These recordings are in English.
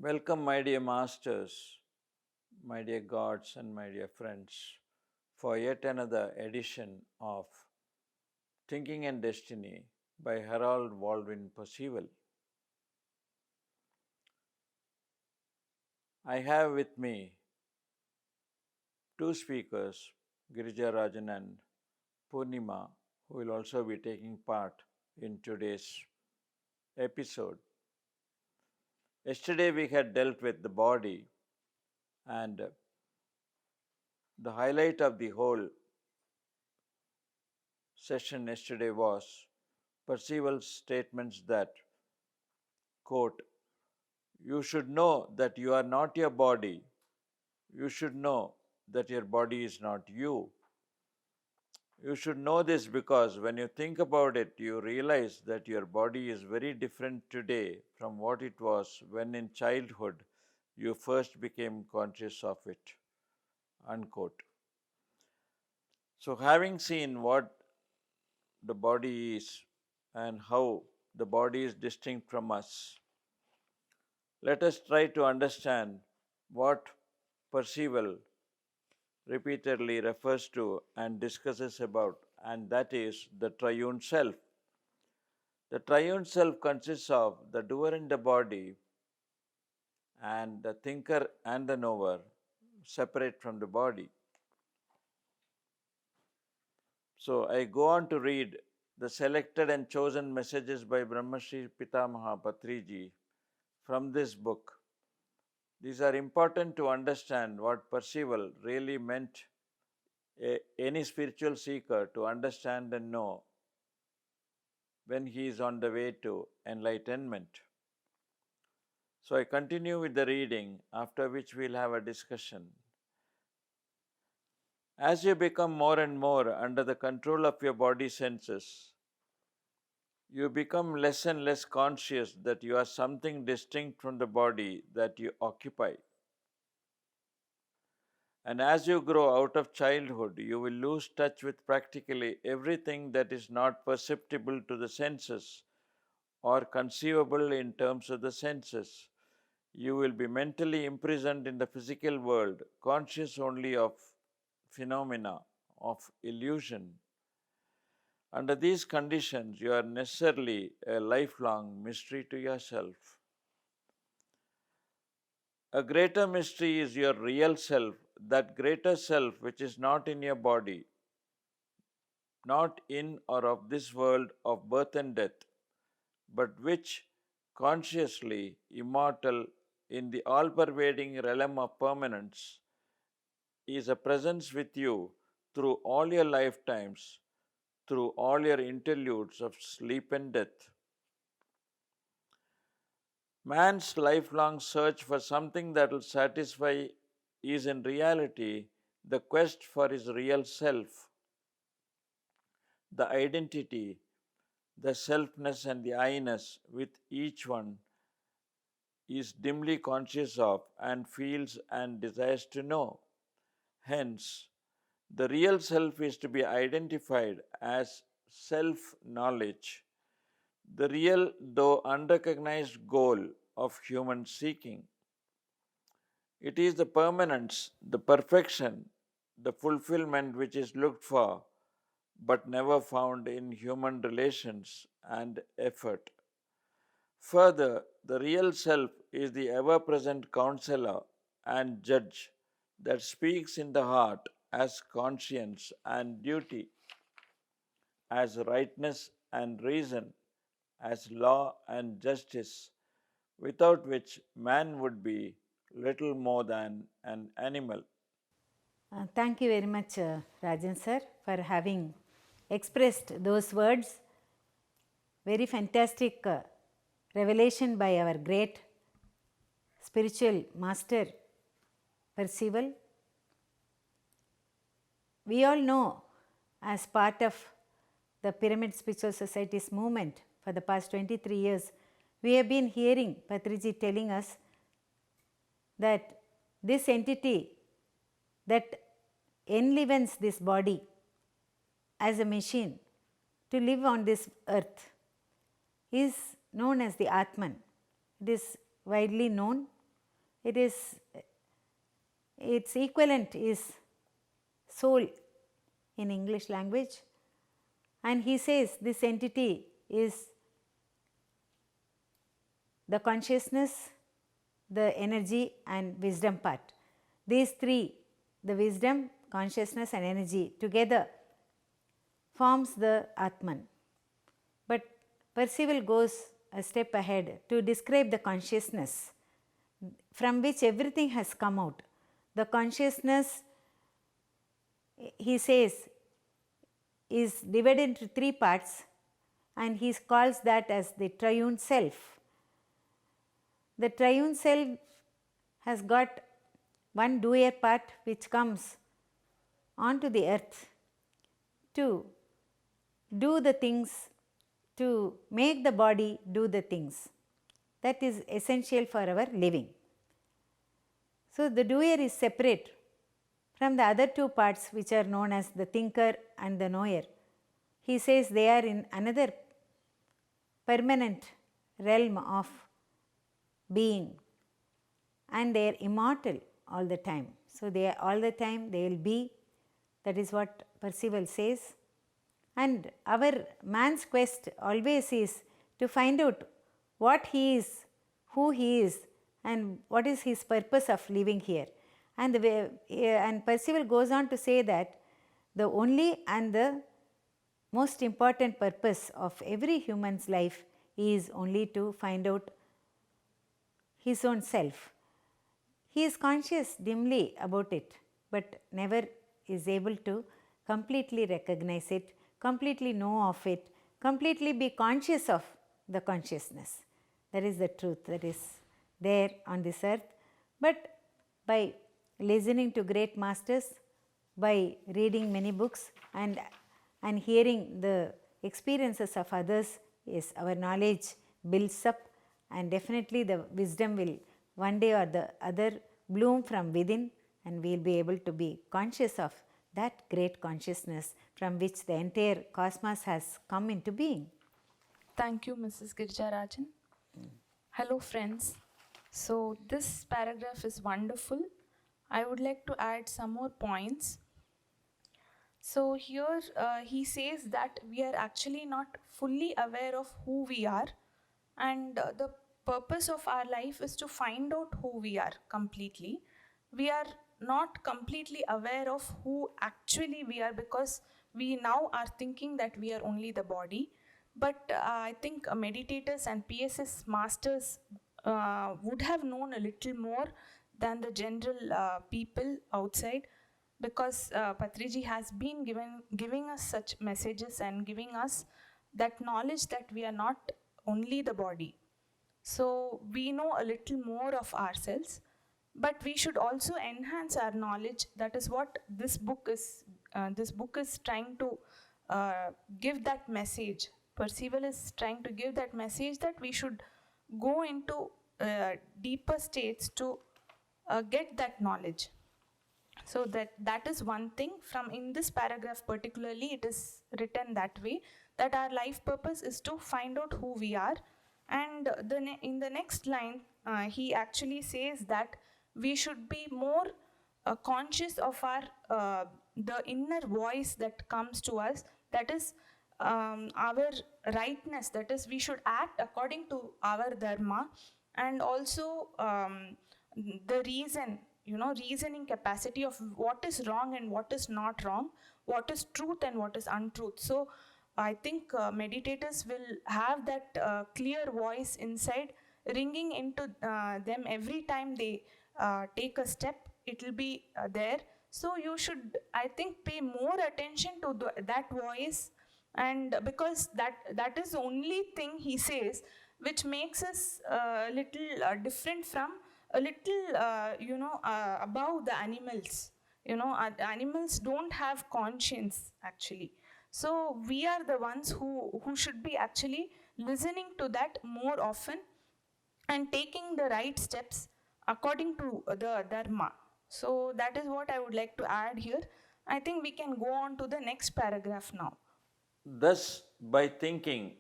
Welcome, my dear masters, my dear gods, and my dear friends, for yet another edition of Thinking and Destiny by Harold Waldwin Percival. I have with me two speakers, Rajan and Purnima, who will also be taking part in today's episode. Yesterday we had dealt with the body, and the highlight of the whole session yesterday was Percival's statements that, quote, you should know that you are not your body. You should know that your body is not you. You should know this because when you think about it, you realize that your body is very different today from what it was when in childhood you first became conscious of it. Unquote. So, having seen what the body is and how the body is distinct from us, let us try to understand what Percival repeatedly refers to and discusses about, and that is the triune self. The triune self consists of the doer in the body and the thinker and the knower separate from the body. So I go on to read the selected and chosen messages by Brahmashri Pitamaha Patriji from this book. These are important to understand what Percival really meant any spiritual seeker to understand and know when he is on the way to enlightenment. So I continue with the reading, after which we'll have a discussion. As you become more and more under the control of your body senses, you become less and less conscious that you are something distinct from the body that you occupy. And as you grow out of childhood, you will lose touch with practically everything that is not perceptible to the senses or conceivable in terms of the senses. You will be mentally imprisoned in the physical world, conscious only of phenomena, of illusion. Under these conditions, you are necessarily a lifelong mystery to yourself. A greater mystery is your real self, that greater self which is not in your body, not in or of this world of birth and death, but which, consciously immortal in the all pervading realm of permanence, is a presence with you through all your lifetimes, through all your interludes of sleep and death. Man's lifelong search for something that will satisfy is in reality the quest for his real self, the identity, the selfness and the I-ness with each one is dimly conscious of and feels and desires to know. Hence, the real self is to be identified as self-knowledge, the real though unrecognized goal of human seeking. It is the permanence, the perfection, the fulfillment which is looked for but never found in human relations and effort. Further, the real self is the ever present counselor and judge that speaks in the heart as conscience and duty, as rightness and reason, as law and justice, without which man would be little more than an animal. Thank you very much, Rajan sir, for having expressed those words. Very fantastic revelation by our great spiritual master Percival. We all know, as part of the Pyramid Spiritual Society's movement for the past 23 years, we have been hearing Patriji telling us that this entity that enlivens this body as a machine to live on this earth is known as the Atman. It is widely known It is, its equivalent is soul in English language. And he says this entity is the consciousness, the energy and wisdom part. These three, the wisdom, consciousness and energy together forms the Atman. But Percival goes a step ahead to describe the consciousness from which everything has come out. The consciousness, he says, is divided into three parts, and he calls that as the triune self. The triune self has got one doer part which comes onto the earth to do the things, to make the body do the things that is essential for our living. So, the doer is separate from the other two parts which are known as the thinker and the knower. He says they are in another permanent realm of being, and they are immortal all the time. So, they are all the time they will be, that is what Percival says. And our man's quest always is to find out what he is, who he is and what is his purpose of living here. And Percival goes on to say that the only and the most important purpose of every human's life is only to find out his own self. He is conscious dimly about it, but never is able to completely recognize it, completely know of it, completely be conscious of the consciousness. That is the truth that is there on this earth. But by listening to great masters, by reading many books and hearing the experiences of others, yes, our knowledge builds up, and definitely the wisdom will one day or the other bloom from within, and we will be able to be conscious of that great consciousness from which the entire cosmos has come into being. Thank you, Mrs. Girjarajan. Hello, friends. So, this paragraph is wonderful. I would like to add some more points. So, here he says that we are actually not fully aware of who we are, and the purpose of our life is to find out who we are completely. We are not completely aware of who actually we are, because we now are thinking that we are only the body. But I think meditators and PSS masters would have known a little more than the general people outside, because Patriji has been giving us such messages and giving us that knowledge that we are not only the body. So we know a little more of ourselves, but we should also enhance our knowledge. That is what this book is trying to give that message. Percival is trying to give that message that we should go into deeper states to get that knowledge. So that is one thing. From in this paragraph particularly, it is written that way, that our life purpose is to find out who we are. And in the next line, he actually says that we should be more conscious of our the inner voice that comes to us, that is our rightness, that is we should act according to our dharma, and also the reasoning capacity of what is wrong and what is not wrong, what is truth and what is untruth. So I think meditators will have that clear voice inside ringing into them every time they take a step. It will be there. So you should, I think, pay more attention to that voice, and because that is the only thing, he says, which makes us a little different from a little above the animals. Animals don't have conscience actually. So we are the ones who should be actually listening to that more often and taking the right steps according to the dharma. So that is what I would like to add here. I think we can go on to the next paragraph now. Thus, by thinking,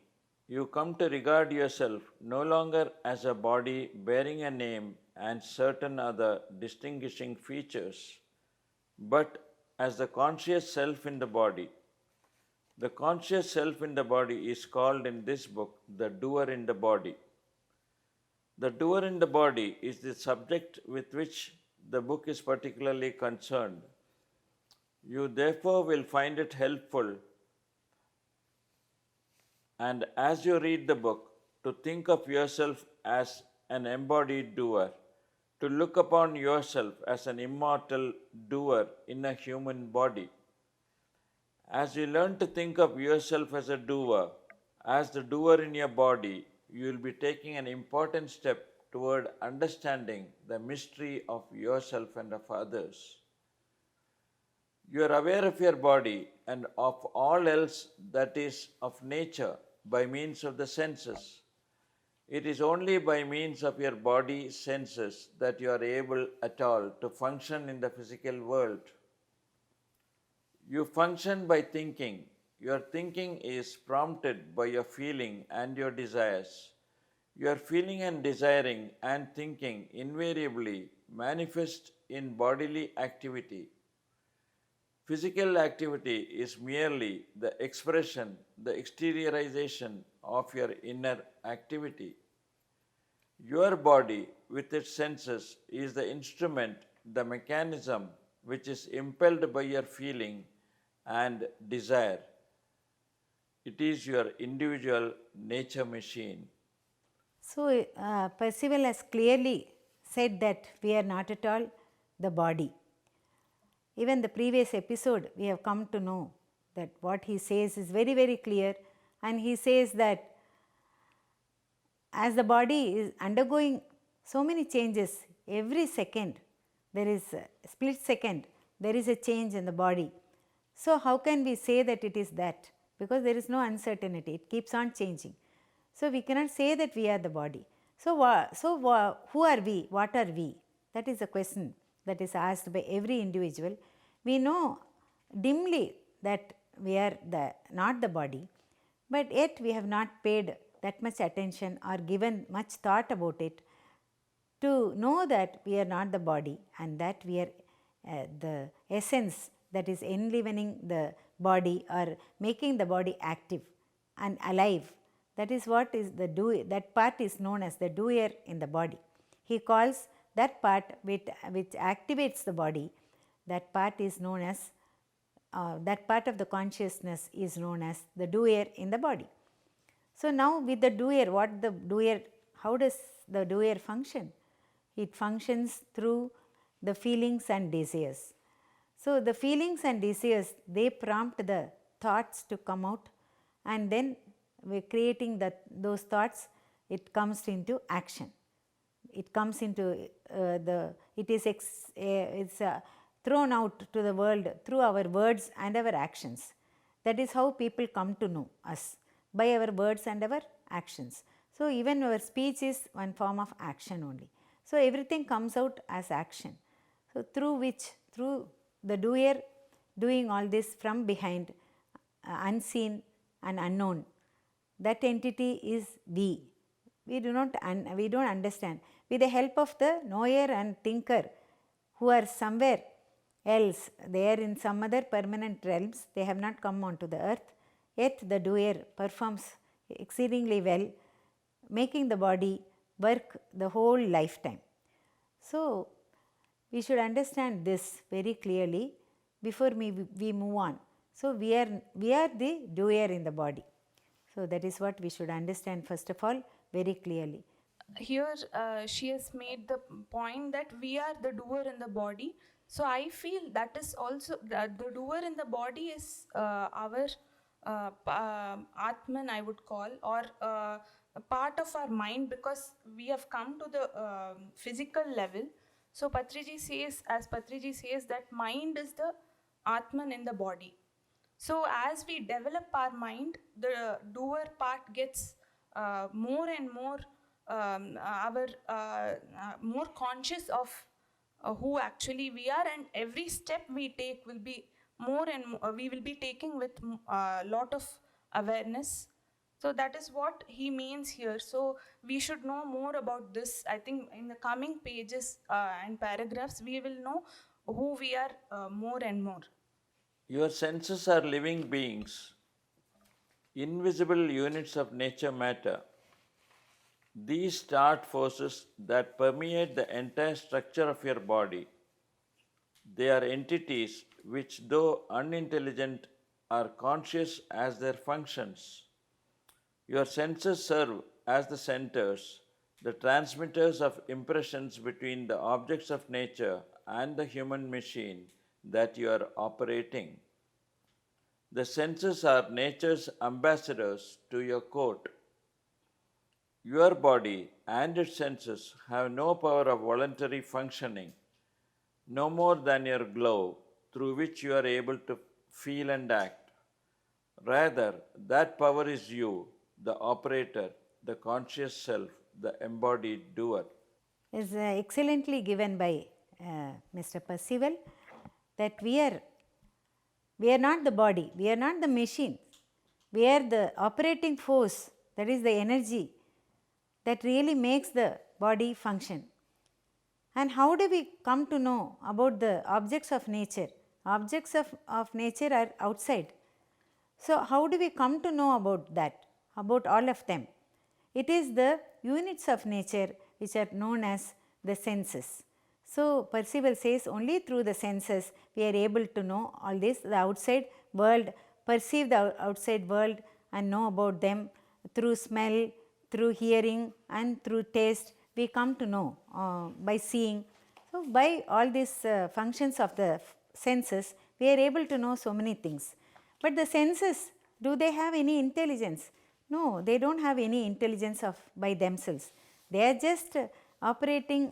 You come to regard yourself no longer as a body bearing a name and certain other distinguishing features, but as the conscious self in the body. The conscious self in the body is called in this book the doer in the body. The doer in the body is the subject with which the book is particularly concerned. You therefore will find it helpful, and as you read the book, to think of yourself as an embodied doer, to look upon yourself as an immortal doer in a human body. As you learn to think of yourself as a doer, as the doer in your body, you will be taking an important step toward understanding the mystery of yourself and of others. You are aware of your body and of all else that is of nature by means of the senses. It is only by means of your body senses that you are able at all to function in the physical world. You function by thinking. Your thinking is prompted by your feeling and your desires. Your feeling and desiring and thinking invariably manifest in bodily activity. Physical activity is merely the expression, the exteriorization of your inner activity. Your body, with its senses, is the instrument, the mechanism which is impelled by your feeling and desire. It is your individual nature machine. So, Percival has clearly said that we are not at all the body. Even the previous episode, we have come to know that what he says is very, very clear, and he says that as the body is undergoing so many changes every second, there is a split second, there is a change in the body. So, how can we say that it is that? Because there is no uncertainty, it keeps on changing. So, we cannot say that we are the body. So, who are we? What are we? That is a question that is asked by every individual. We know dimly that we are not the body, but yet we have not paid that much attention or given much thought about it to know that we are not the body and that we are the essence that is enlivening the body or making the body active and alive. That is what is the doer. That part is known as the doer in the body. He calls that part which activates the body, that part is known as, that part of the consciousness is known as the doer in the body. So, now with the doer, how does the doer function? It functions through the feelings and desires. So, the feelings and desires, they prompt the thoughts to come out, and then we are creating those thoughts, it comes into action. It comes into it is thrown out to the world through our words and our actions. That is how people come to know us, by our words and our actions. So, even our speech is one form of action only. So, everything comes out as action. So, through the doer doing all this from behind, unseen and unknown, that entity is we. We don't understand. With the help of the knower and thinker who are somewhere else, they are in some other permanent realms, they have not come onto the earth, yet the doer performs exceedingly well, making the body work the whole lifetime. So, we should understand this very clearly before we move on. So, we are the doer in the body. So, that is what we should understand first of all very clearly. Here she has made the point that we are the doer in the body. So I feel that is also the doer in the body is our Atman, I would call, or a part of our mind, because we have come to the physical level. So Patriji says, as Patriji says, that mind is the Atman in the body. So as we develop our mind, the doer part gets more and more more conscious of who actually we are, and every step we take will be more and more, we will be taking with a lot of awareness. So that is what he means here. So we should know more about this. I think in the coming pages and paragraphs, we will know who we are more and more. Your senses are living beings, invisible units of nature matter. These start forces that permeate the entire structure of your body. They are entities which, though unintelligent, are conscious as their functions. Your senses serve as the centers, the transmitters of impressions between the objects of nature and the human machine that you are operating. The senses are nature's ambassadors to your court. Your body and its senses have no power of voluntary functioning, no more than your glove through which you are able to feel and act. Rather, that power is you, the operator, the conscious self, the embodied doer. Is excellently given by Mr. Percival, that we are not the body, we are not the machine, we are the operating force, that is the energy that really makes the body function. And how do we come to know about the objects of nature? Objects of nature are outside. So, how do we come to know about that, about all of them? It is the units of nature which are known as the senses. So, Percival says only through the senses we are able to know all this, the outside world, perceive the outside world and know about them through smell, through hearing and through taste. We come to know by seeing. So, by all these functions of the senses, we are able to know so many things. But the senses, do they have any intelligence? No, they do not have any intelligence by themselves. They are just operating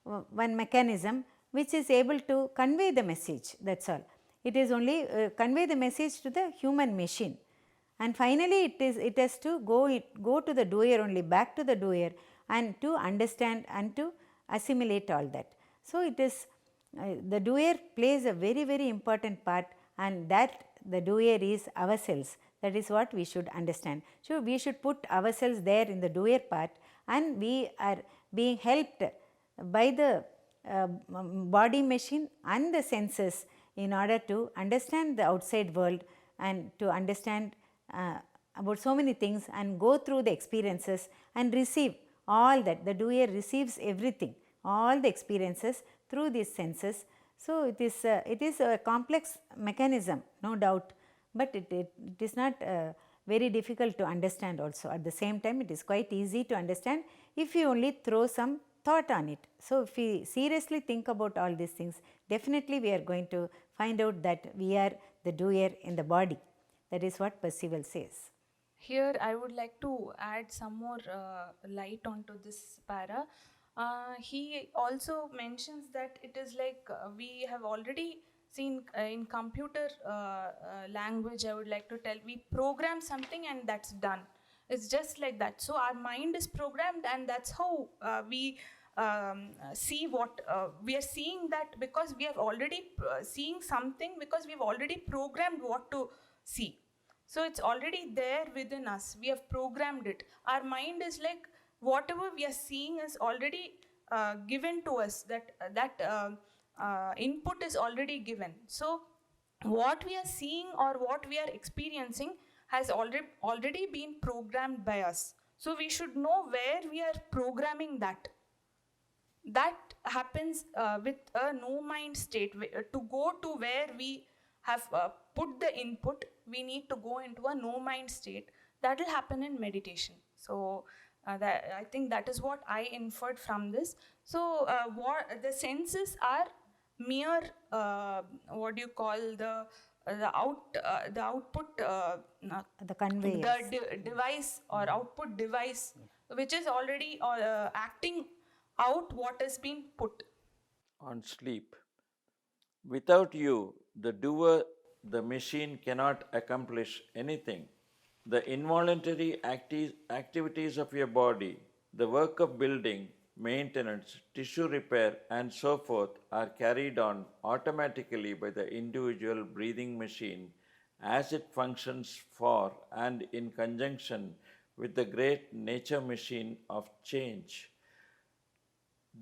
one mechanism which is able to convey the message, that is all. It is only convey the message to the human machine. And finally, it has to go to the doer only, back to the doer, and to understand and to assimilate all that. So, it is the doer plays a very, very important part, and that the doer is ourselves. That is what we should understand. So, we should put ourselves there in the doer part, and we are being helped by the body machine and the senses in order to understand the outside world and to understand about so many things and go through the experiences and receive all that. The doer receives everything, all the experiences through these senses. So, it is a complex mechanism, no doubt, but it is not very difficult to understand also. At the same time, it is quite easy to understand if you only throw some thought on it. So, if we seriously think about all these things, definitely we are going to find out that we are the doer in the body. That is what Percival says. Here I would like to add some more light onto this para. He also mentions that it is like we have already seen in computer language, I would like to tell, we program something and that's done. It's just like that. So our mind is programmed, and that's how we see what we are seeing, that because we have already seeing something, because we've already programmed what to see. So it's already there within us. We have programmed it. Our mind is like whatever we are seeing is already given to us. That input is already given. So what we are seeing or what we are experiencing has already been programmed by us. So we should know where we are programming that. That happens with a no mind state. To go to where we have put the input, we need to go into a no mind state. That will happen in meditation. So I think that is what I inferred from this. So what the senses are mere what do you call the output The conveyors. the device or output device, which is already acting out what has been put. On sleep. Without you, the doer, the machine cannot accomplish anything. The involuntary activities of your body, the work of building, maintenance, tissue repair, and so forth are carried on automatically by the individual breathing machine as it functions for and in conjunction with the great nature machine of change.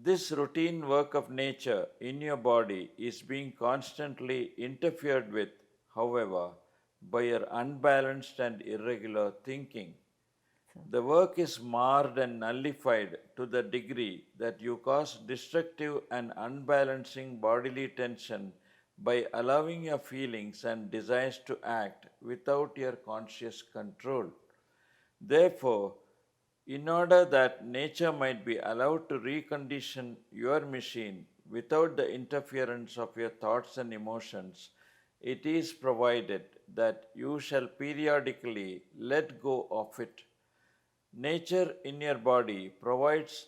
This routine work of nature in your body is being constantly interfered with, however, by your unbalanced and irregular thinking. The work is marred and nullified to the degree that you cause destructive and unbalancing bodily tension by allowing your feelings and desires to act without your conscious control. Therefore, in order that nature might be allowed to recondition your machine without the interference of your thoughts and emotions, it is provided that you shall periodically let go of it. Nature in your body provides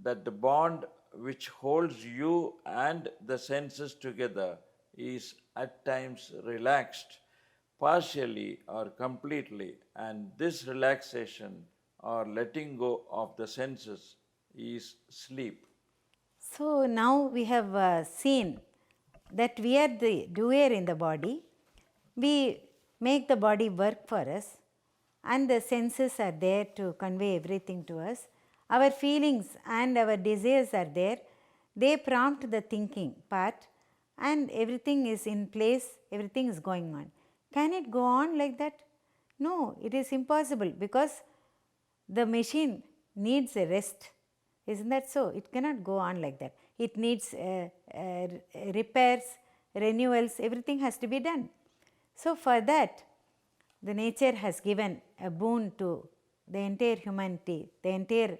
that the bond which holds you and the senses together is at times relaxed, partially or completely, and this relaxation or letting go of the senses is sleep. So now we have seen that we are the doer in the body. We make the body work for us, and the senses are there to convey everything to us. Our feelings and our desires are there. They prompt the thinking part, and everything is in place, everything is going on. Can it go on like that? No, it is impossible, because the machine needs a rest. Isn't that so? It cannot go on like that. It needs repairs, renewals, everything has to be done. So for that, the nature has given a boon to the entire humanity, the entire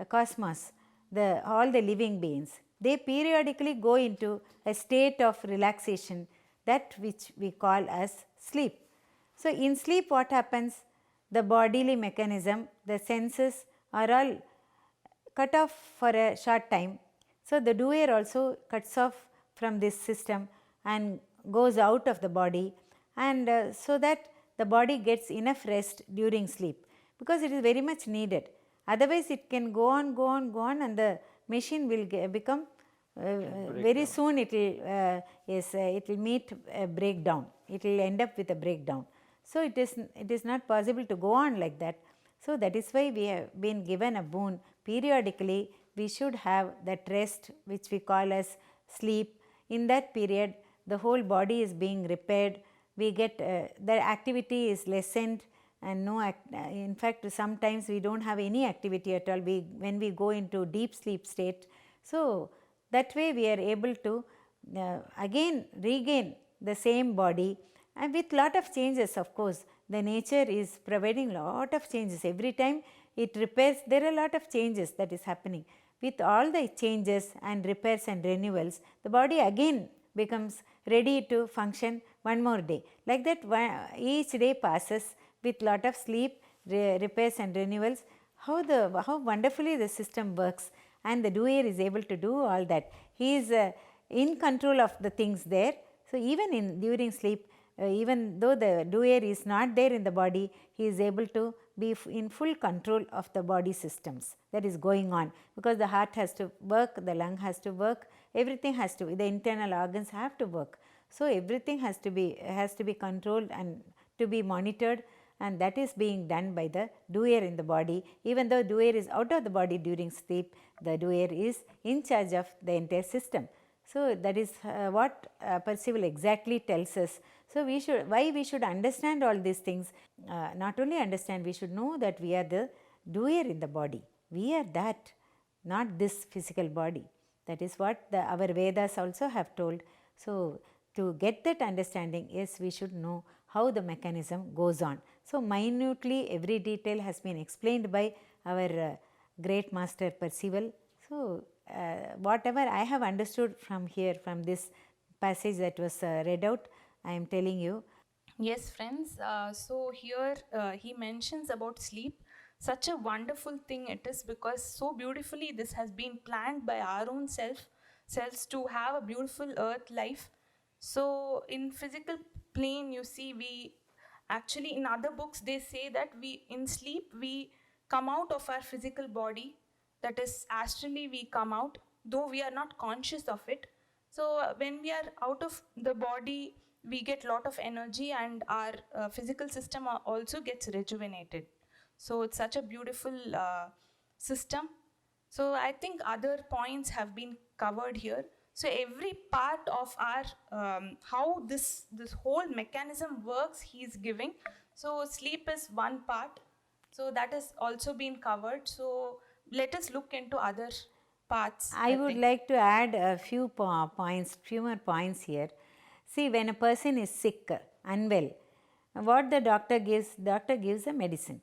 cosmos, all the living beings. They periodically go into a state of relaxation, that which we call as sleep. So in sleep, what happens? The bodily mechanism, the senses are all cut off for a short time. So the doer also cuts off from this system and goes out of the body, and so that the body gets enough rest during sleep, because it is very much needed. Otherwise it can go on, go on, go on, and the machine will become very soon it will meet a breakdown. It will end up with a breakdown. So it is not possible to go on like that. So that is why we have been given a boon. Periodically we should have that rest which we call as sleep. In that period the whole body is being repaired. We get the activity is lessened, and in fact sometimes we don't have any activity at all when we go into deep sleep state. So that way we are able to again regain the same body, and with lot of changes. Of course, the nature is providing lot of changes. Every time it repairs, there are a lot of changes that is happening. With all the changes and repairs and renewals, the body again becomes ready to function one more day. Like that, each day passes with lot of sleep, repairs and renewals. How wonderfully the system works, and the doer is able to do all that. He is in control of the things there. So even during sleep, even though the doer is not there in the body, he is able to be in full control of the body systems that is going on, because the heart has to work, the lung has to work, everything has to, the internal organs have to work. So everything has to be controlled and to be monitored, and that is being done by the doer in the body. Even though doer is out of the body during sleep, the doer is in charge of the entire system. So that is what Percival exactly tells us. So why we should understand all these things. Not only understand, we should know that we are the doer in the body. We are that, not this physical body. That is what our Vedas also have told. So to get that understanding, yes, we should know how the mechanism goes on. So minutely every detail has been explained by our great master Percival. So whatever I have understood from here, from this passage that was read out, I am telling you. Yes, friends. So here he mentions about sleep. Such a wonderful thing it is, because so beautifully this has been planned by our own selves to have a beautiful earth life. So in physical plane, you see, we actually, in other books they say that we in sleep we come out of our physical body, that is astrally we come out, though we are not conscious of it. So when we are out of the body, we get lot of energy, and our physical system also gets rejuvenated. So it's such a beautiful system. So I think other points have been covered here. So every part of our how this whole mechanism works, he's giving. So sleep is one part, so that has also been covered. So let us look into other parts. I would like to add a few points, few more points here. See, when a person is sick, unwell, what the doctor gives a medicine,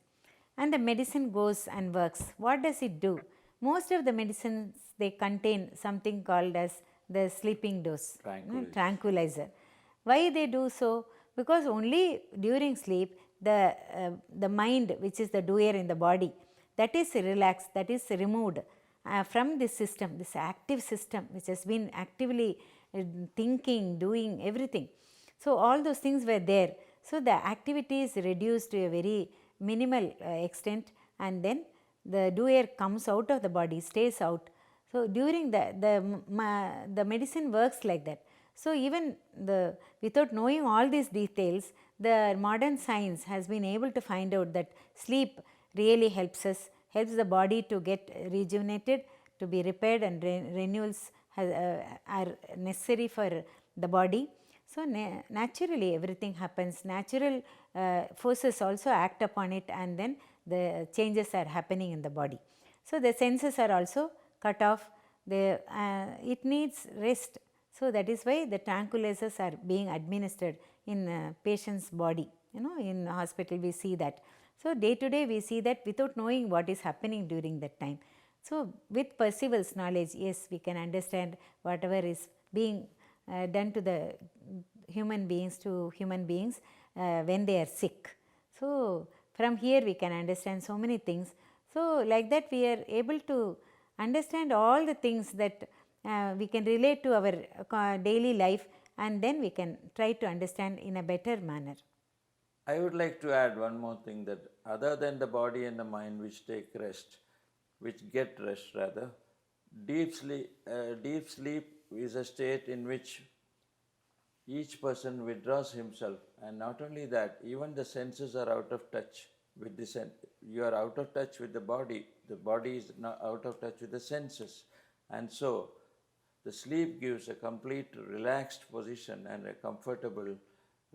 and the medicine goes and works. What does it do? Most of the medicines, they contain something called as the sleeping dose, tranquilizer. Why they do so? Because only during sleep the mind, which is the doer in the body, that is relaxed, that is removed from this system, this active system which has been actively thinking, doing everything. So all those things were there. So the activity is reduced to a very minimal extent, and then the doer comes out of the body, stays out. So during the medicine works like that. So even without knowing all these details, the modern science has been able to find out that sleep really helps us, helps the body to get rejuvenated, to be repaired, and renewals are necessary for the body. So naturally everything happens, natural forces also act upon it, and then the changes are happening in the body. So the senses are also cut off, it needs rest. So that is why the tranquilizers are being administered in patient's body. In hospital we see that. So day to day we see that without knowing what is happening during that time. So with Percival's knowledge, yes, we can understand whatever is being done to the human beings when they are sick. So from here we can understand so many things. So like that we are able to understand all the things that we can relate to our daily life, and then we can try to understand in a better manner. I would like to add one more thing, that other than the body and the mind which take rest, which get rest rather, deep sleep is a state in which each person withdraws himself, and not only that, even the senses are out of touch with the you are out of touch with the body is not out of touch with the senses, and so the sleep gives a complete relaxed position and a comfortable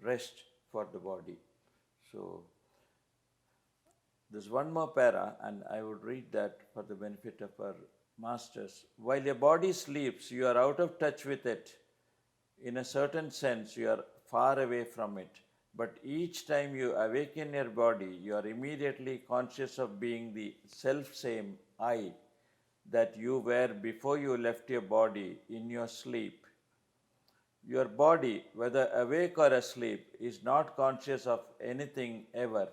rest for the body. So there's one more para, and I would read that for the benefit of our masters. While your body sleeps, you are out of touch with it. In a certain sense, you are far away from it. But each time you awaken your body, you are immediately conscious of being the self-same I that you were before you left your body in your sleep. Your body, whether awake or asleep, is not conscious of anything ever.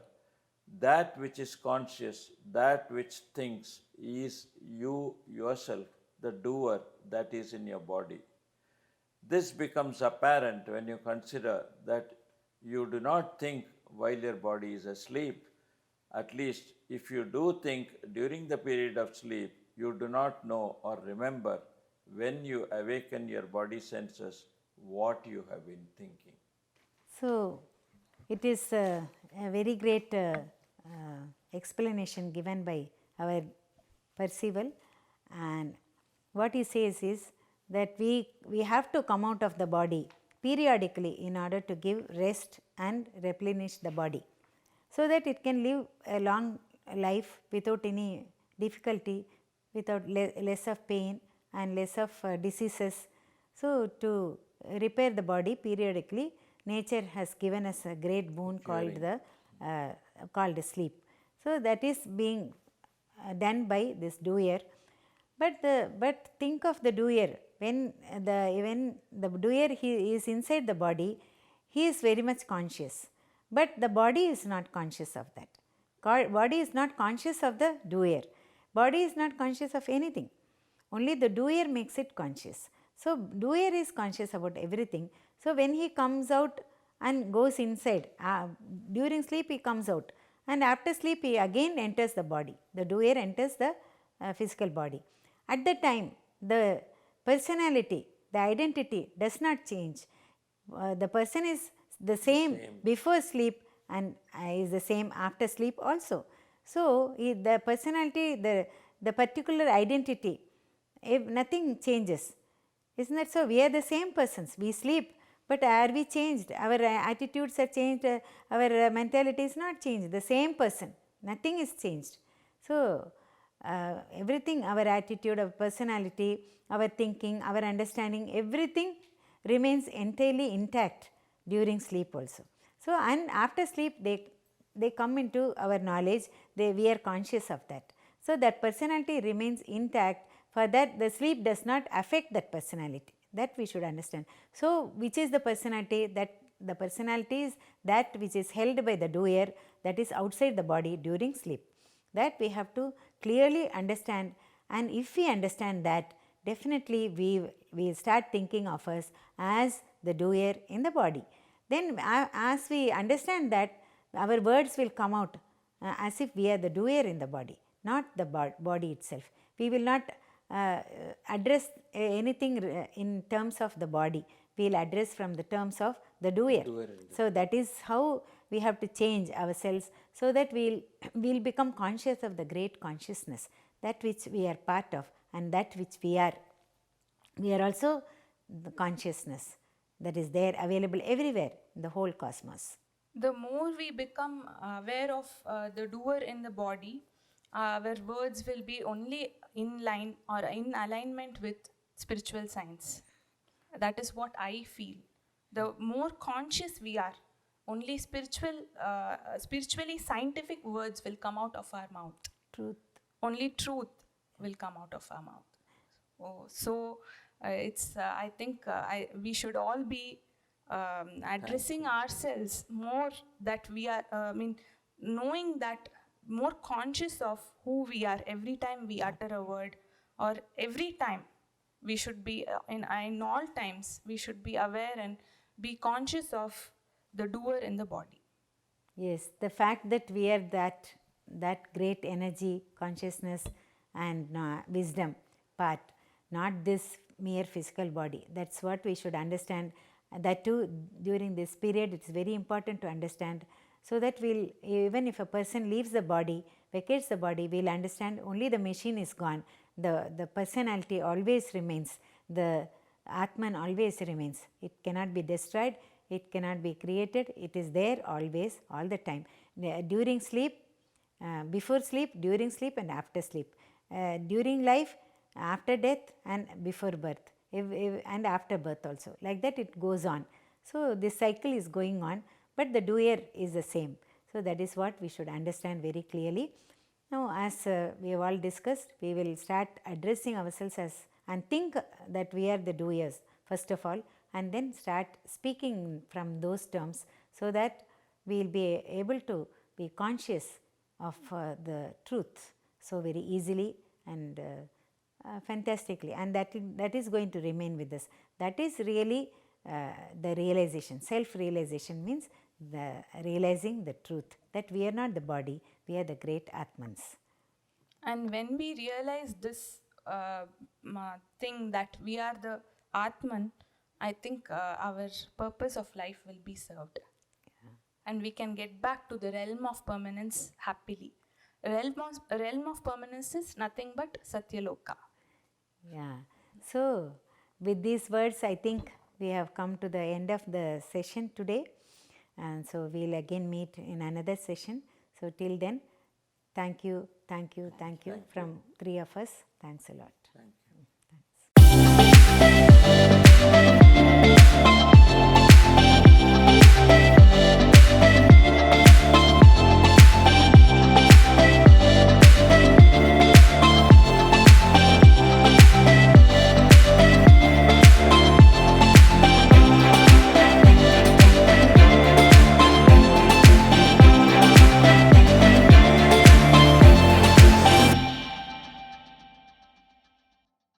That which is conscious, that which thinks, is you yourself, the doer that is in your body. This becomes apparent when you consider that you do not think while your body is asleep. At least if you do think during the period of sleep, you do not know or remember when you awaken your body senses what you have been thinking. So it is a very great explanation given by our Percival, and what he says is that we have to come out of the body periodically in order to give rest and replenish the body, so that it can live a long life without any difficulty, without less of pain and less of diseases. So to repair the body periodically, nature has given us a great boon called sleep. So that is being done by this doer. But think of the doer, when the doer he is inside the body, he is very much conscious, but the body is not conscious of that. Body is not conscious of the doer. Body is not conscious of anything. Only the doer makes it conscious. So doer is conscious about everything. So when he comes out and goes inside, during sleep he comes out, and after sleep he again enters the body. The doer enters the physical body. At that time, the personality, the identity does not change. The person is the same before sleep and is the same after sleep also. So, the personality, the particular identity, if nothing changes. Isn't that so? We are the same persons. We sleep, but are we changed? Our attitudes are changed, our mentality is not changed. The same person, nothing is changed. So, everything, our attitude, our personality, our thinking, our understanding, everything remains entirely intact during sleep also. So, and after sleep they come into our knowledge, we are conscious of that. So, that personality remains intact. For that, the sleep does not affect that personality, that we should understand. So, which is the personality? That the personality is that which is held by the doer, that is outside the body during sleep. That we have to clearly understand, and if we understand that, definitely we start thinking of us as the doer in the body. Then as we understand that, our words will come out as if we are the doer in the body, not the body itself. We will not address anything in terms of the body. We will address from the terms of the doer. So, that is how we have to change ourselves, so that we will become conscious of the great consciousness, that which we are part of and that which we are. We are also the consciousness that is there, available everywhere in the whole cosmos. The more we become aware of the doer in the body, our words will be only in line or in alignment with spiritual science. That is what I feel. The more conscious we are, only spiritually scientific words will come out of our mouth. Truth. Only truth will come out of our mouth. So it's I think we should all be addressing ourselves more, that we are knowing that, more conscious of who we are every time we utter a word, or every time we should be in all times we should be aware and be conscious of the doer in the body. Yes, the fact that we are that great energy, consciousness and wisdom part, not this mere physical body. That's what we should understand. That too, during this period, it's very important to understand, so that even if a person leaves the body, vacates the body, we'll understand only the machine is gone. The personality always remains. The Atman always remains. It cannot be destroyed. It cannot be created. It is there always, all the time. During sleep, before sleep, during sleep and after sleep. During life, after death and before birth. And after birth also. Like that it goes on. So, this cycle is going on, but the doer is the same. So, that is what we should understand very clearly. Now, as we have all discussed, we will start addressing ourselves as, and think that we are the doers first of all, and then start speaking from those terms, so that we will be able to be conscious of the truth so very easily and fantastically, and that is going to remain with us. That is really the realization. Self-realization means the realizing the truth, that we are not the body, we are the great Atmans. And when we realize this thing, that we are the Atman, I think our purpose of life will be served. Yeah. And we can get back to the realm of permanence happily. Realm of permanence is nothing but Satyaloka. Yeah. So, with these words, I think we have come to the end of the session today. And so, we will again meet in another session. So, till then, thank you from three of us. Thanks a lot. Thank you. Thanks.